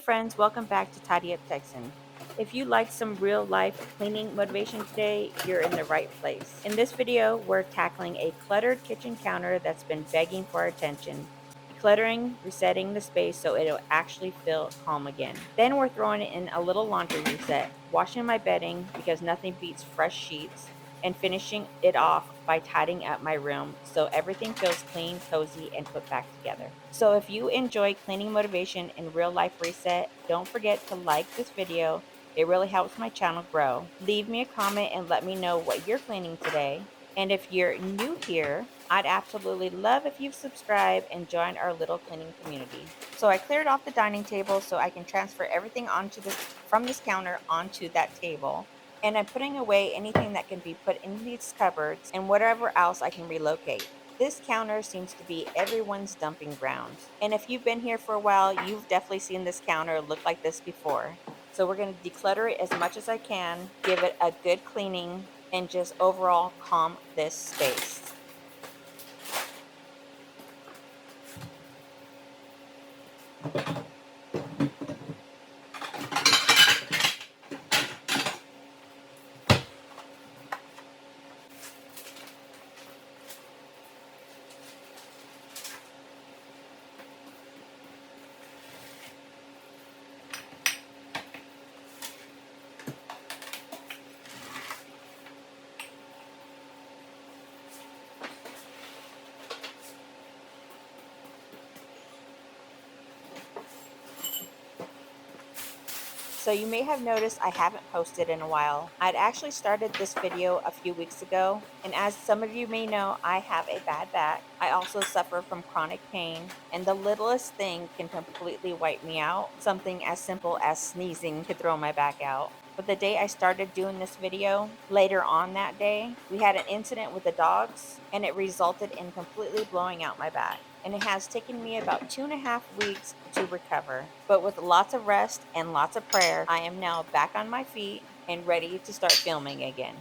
friends, welcome back to Tidy Up Texan. If you like some real life cleaning motivation today, you're in the right place. In this video, we're tackling a cluttered kitchen counter that's been begging for our attention, decluttering, resetting the space so it'll actually feel calm again. Then we're throwing in a little laundry reset, washing my bedding because nothing beats fresh sheets, and finishing it off by tidying up my room so everything feels clean, cozy, and put back together. So if you enjoy cleaning motivation and real life reset, don't forget to like this video. It really helps my channel grow. Leave me a comment and let me know what you're cleaning today. And if you're new here, I'd absolutely love if you've subscribed and joined our little cleaning community. So I cleared off the dining table so I can transfer everything onto this from this counter onto that table, and I'm putting away anything that can be put in these cupboards and whatever else I can relocate. This counter seems to be everyone's dumping ground. And if you've been here for a while, you've definitely seen this counter look like this before. So we're going to declutter it as much as I can, give it a good cleaning, and just overall calm this space. So you may have noticed I haven't posted in a while. I'd actually started this video a few weeks ago, and as some of you may know, I have a bad back. I also suffer from chronic pain, and the littlest thing can completely wipe me out. Something as simple as sneezing could throw my back out. But the day I started doing this video, later on that day, we had an incident with the dogs, and it resulted in completely blowing out my back. And it has taken me about 2.5 weeks to recover. But with lots of rest and lots of prayer, I am now back on my feet and ready to start filming again.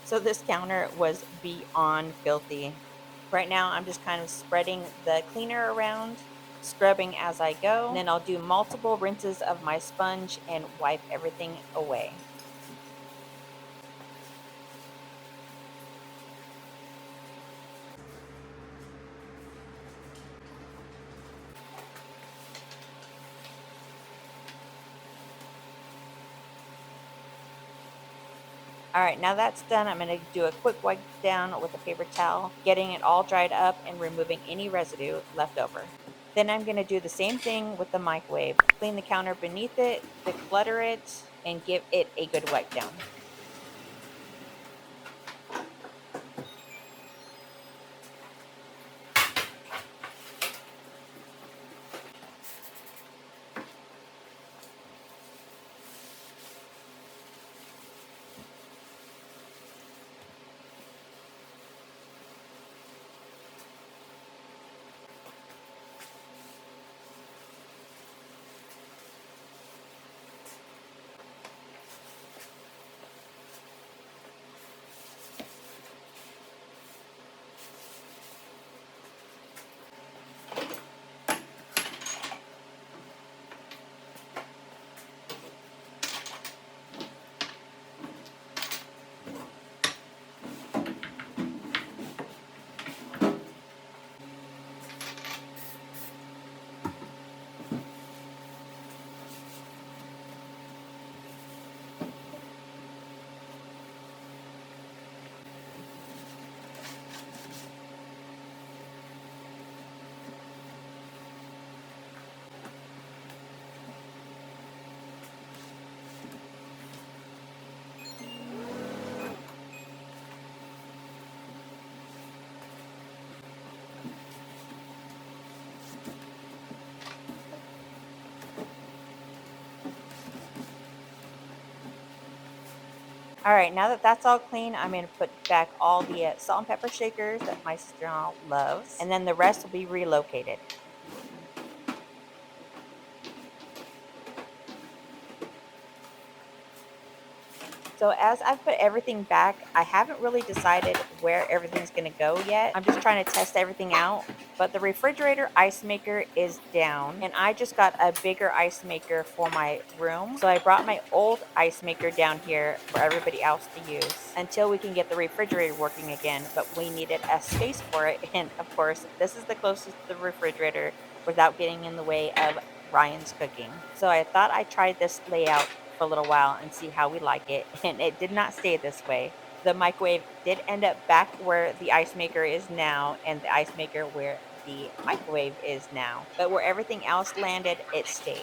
So this counter was beyond filthy. Right now, I'm just kind of spreading the cleaner around, scrubbing as I go, and then I'll do multiple rinses of my sponge and wipe everything away. All right, now that's done, I'm going to do a quick wipe down with a paper towel, getting it all dried up and removing any residue left over. Then I'm going to do the same thing with the microwave. Clean the counter beneath it, declutter it, and give it a good wipe down. All right, now that that's all clean, I'm going to put back all the salt and pepper shakers that my sister-in-law loves, and then the rest will be relocated. So as I've put everything back, I haven't really decided where everything's going to go yet. I'm just trying to test everything out. But the refrigerator ice maker is down, and I just got a bigger ice maker for my room. So I brought my old ice maker down here for everybody else to use until we can get the refrigerator working again. But we needed a space for it. And of course, this is the closest to the refrigerator without getting in the way of Ryan's cooking. So I thought I'd try this layout for a little while and see how we like it. And it did not stay this way. The microwave did end up back where the ice maker is now, and the ice maker where the microwave is now. But where everything else landed, it stayed.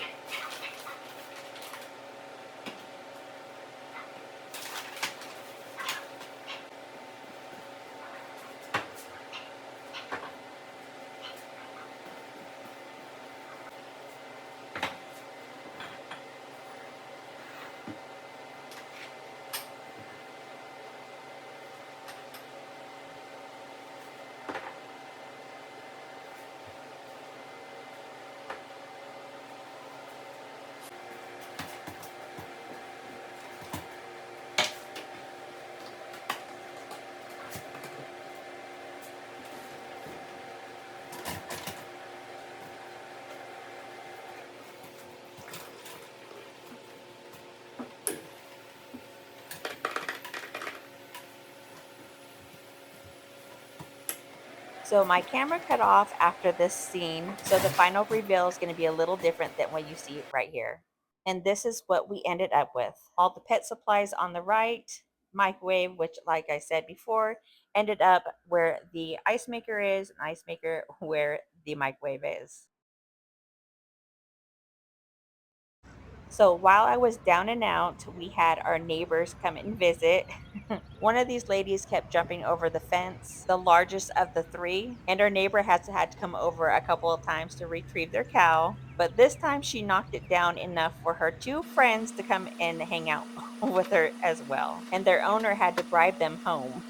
So my camera cut off after this scene, so the final reveal is going to be a little different than what you see right here. And this is what we ended up with. All the pet supplies on the right, microwave, which like I said before, ended up where the ice maker is, an ice maker where the microwave is. So while I was down and out, we had our neighbors come and visit. One of these ladies kept jumping over the fence, the largest of the three, and our neighbor had to come over a couple of times to retrieve their cow. But this time she knocked it down enough for her two friends to come and hang out with her as well. And their owner had to bribe them home.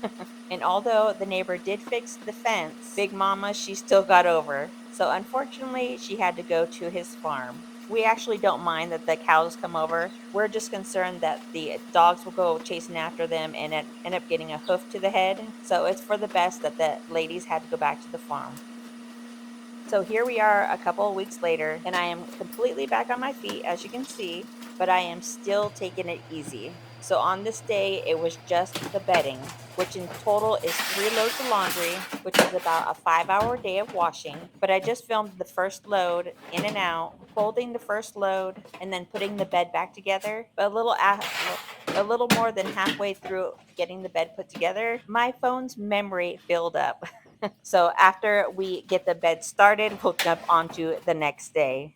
And although the neighbor did fix the fence, Big Mama, she still got over. So unfortunately, she had to go to his farm. We actually don't mind that the cows come over. We're just concerned that the dogs will go chasing after them and end up getting a hoof to the head. So it's for the best that the ladies had to go back to the farm. So here we are a couple of weeks later, and I am completely back on my feet, as you can see, but I am still taking it easy. So on this day, it was just the bedding, which in total is 3 loads of laundry, which is about a 5 hour day of washing. But I just filmed the first load in and out, folding the first load, and then putting the bed back together. But a little more than halfway through getting the bed put together, my phone's memory filled up. So after we get the bed started, we'll jump onto the next day.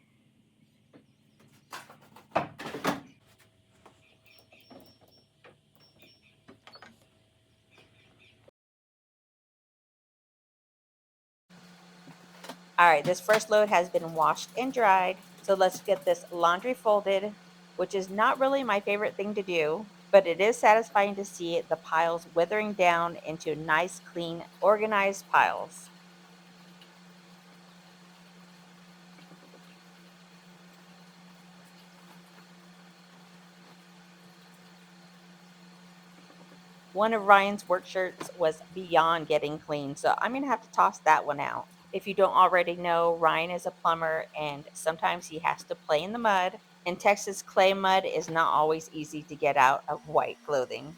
All right, this first load has been washed and dried. So let's get this laundry folded, which is not really my favorite thing to do, but it is satisfying to see the piles withering down into nice, clean, organized piles. One of Ryan's work shirts was beyond getting clean, so I'm going to have to toss that one out. If you don't already know, Ryan is a plumber and sometimes he has to play in the mud. In Texas, clay mud is not always easy to get out of white clothing.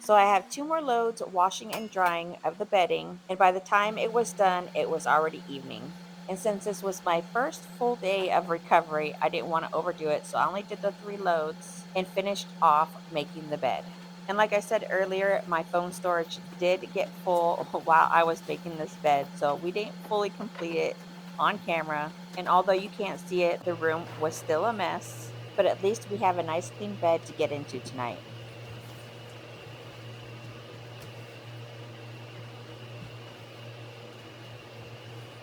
So I have 2 more loads washing and drying of the bedding, and by the time it was done, it was already evening. And since this was my first full day of recovery, I didn't want to overdo it, so I only did the 3 loads and finished off making the bed. And like I said earlier, my phone storage did get full while I was making this bed, so we didn't fully complete it on camera. And although you can't see it, the room was still a mess, but at least we have a nice clean bed to get into tonight.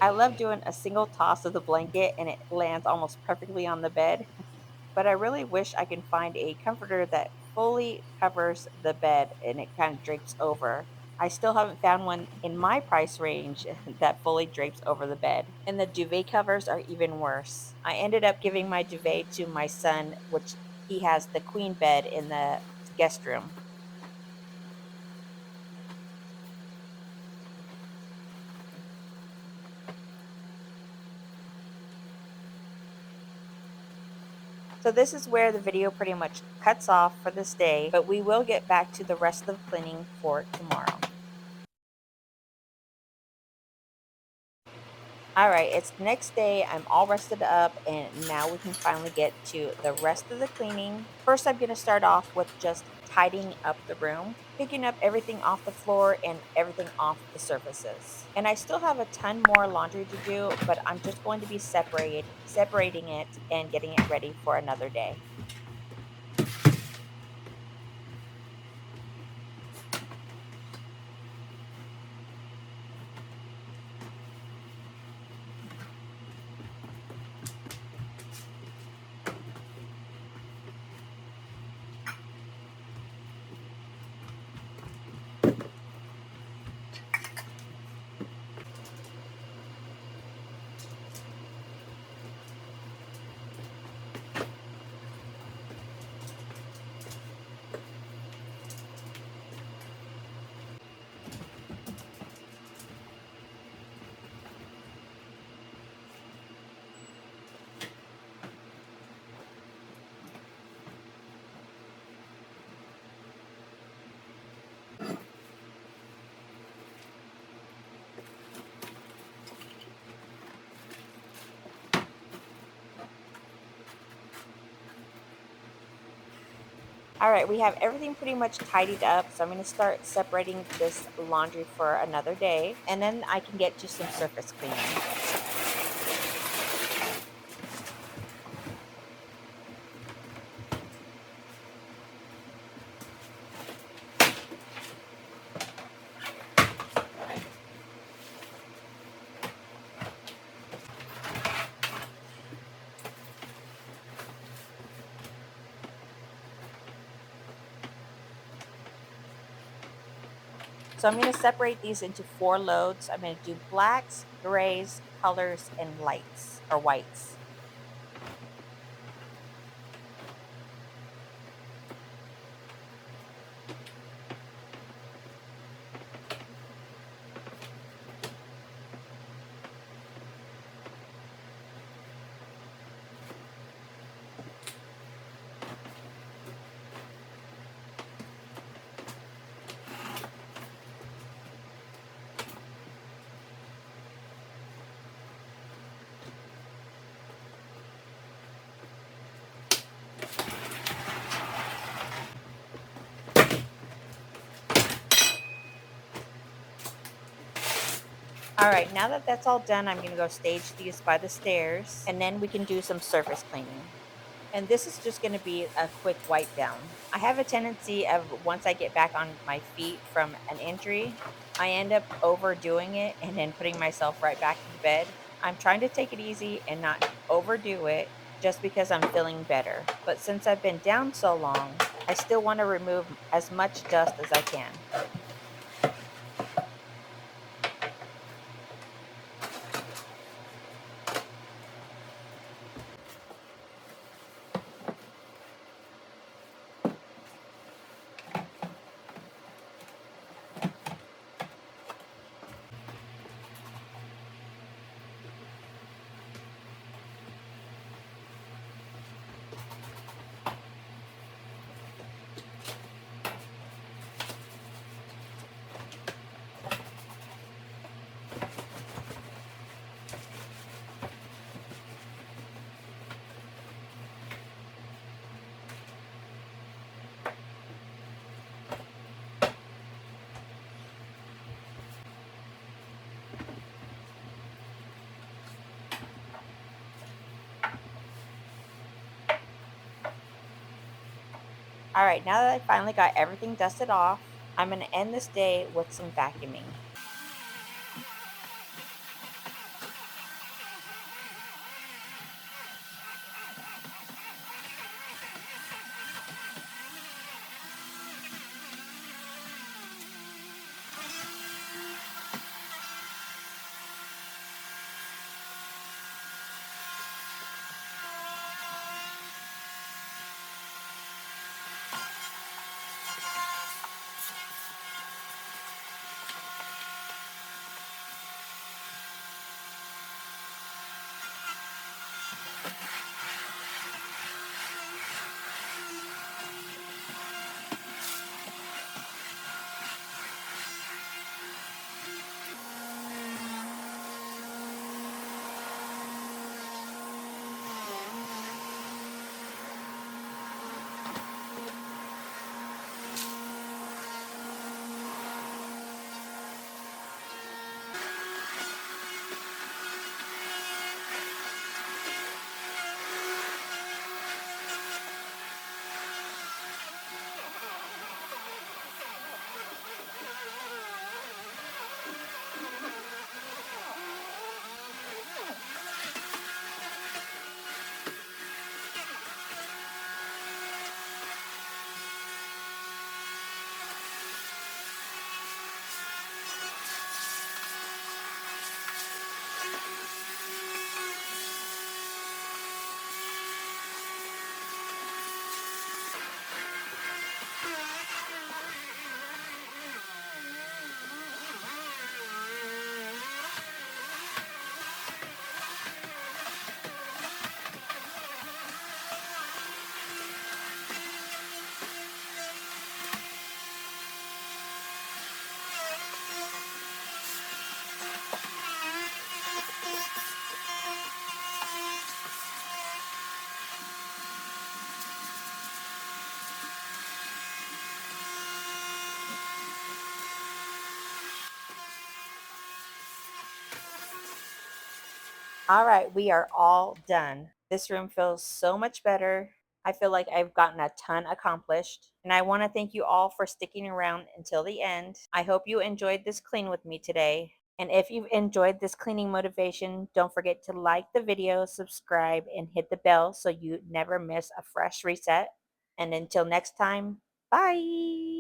I love doing a single toss of the blanket and it lands almost perfectly on the bed, but I really wish I can find a comforter that fully covers the bed and it kind of drapes over. I still haven't found one in my price range that fully drapes over the bed. And the duvet covers are even worse. I ended up giving my duvet to my son, which he has the queen bed in the guest room. So this is where the video pretty much cuts off for this day, but we will get back to the rest of the cleaning for tomorrow. All right, it's the next day. I'm all rested up, and now we can finally get to the rest of the cleaning. First, I'm going to start off with just tidying up the room, picking up everything off the floor and everything off the surfaces. And I still have a ton more laundry to do, but I'm just going to be separating it and getting it ready for another day. All right, we have everything pretty much tidied up. So I'm going to start separating this laundry for another day, and then I can get to some surface cleaning. So I'm going to separate these into four loads. I'm going to do blacks, grays, colors, and lights or whites. All right, now that that's all done, I'm going to go stage these by the stairs and then we can do some surface cleaning. And this is just going to be a quick wipe down. I have a tendency of once I get back on my feet from an injury, I end up overdoing it and then putting myself right back into bed. I'm trying to take it easy and not overdo it just because I'm feeling better. But since I've been down so long, I still want to remove as much dust as I can. All right, now that I finally got everything dusted off, I'm going to end this day with some vacuuming. All right, we are all done. This room feels so much better. I feel like I've gotten a ton accomplished, and I want to thank you all for sticking around until the end. I hope you enjoyed this clean with me today. And if you've enjoyed this cleaning motivation, don't forget to like the video, subscribe, and hit the bell so you never miss a fresh reset. And until next time, bye.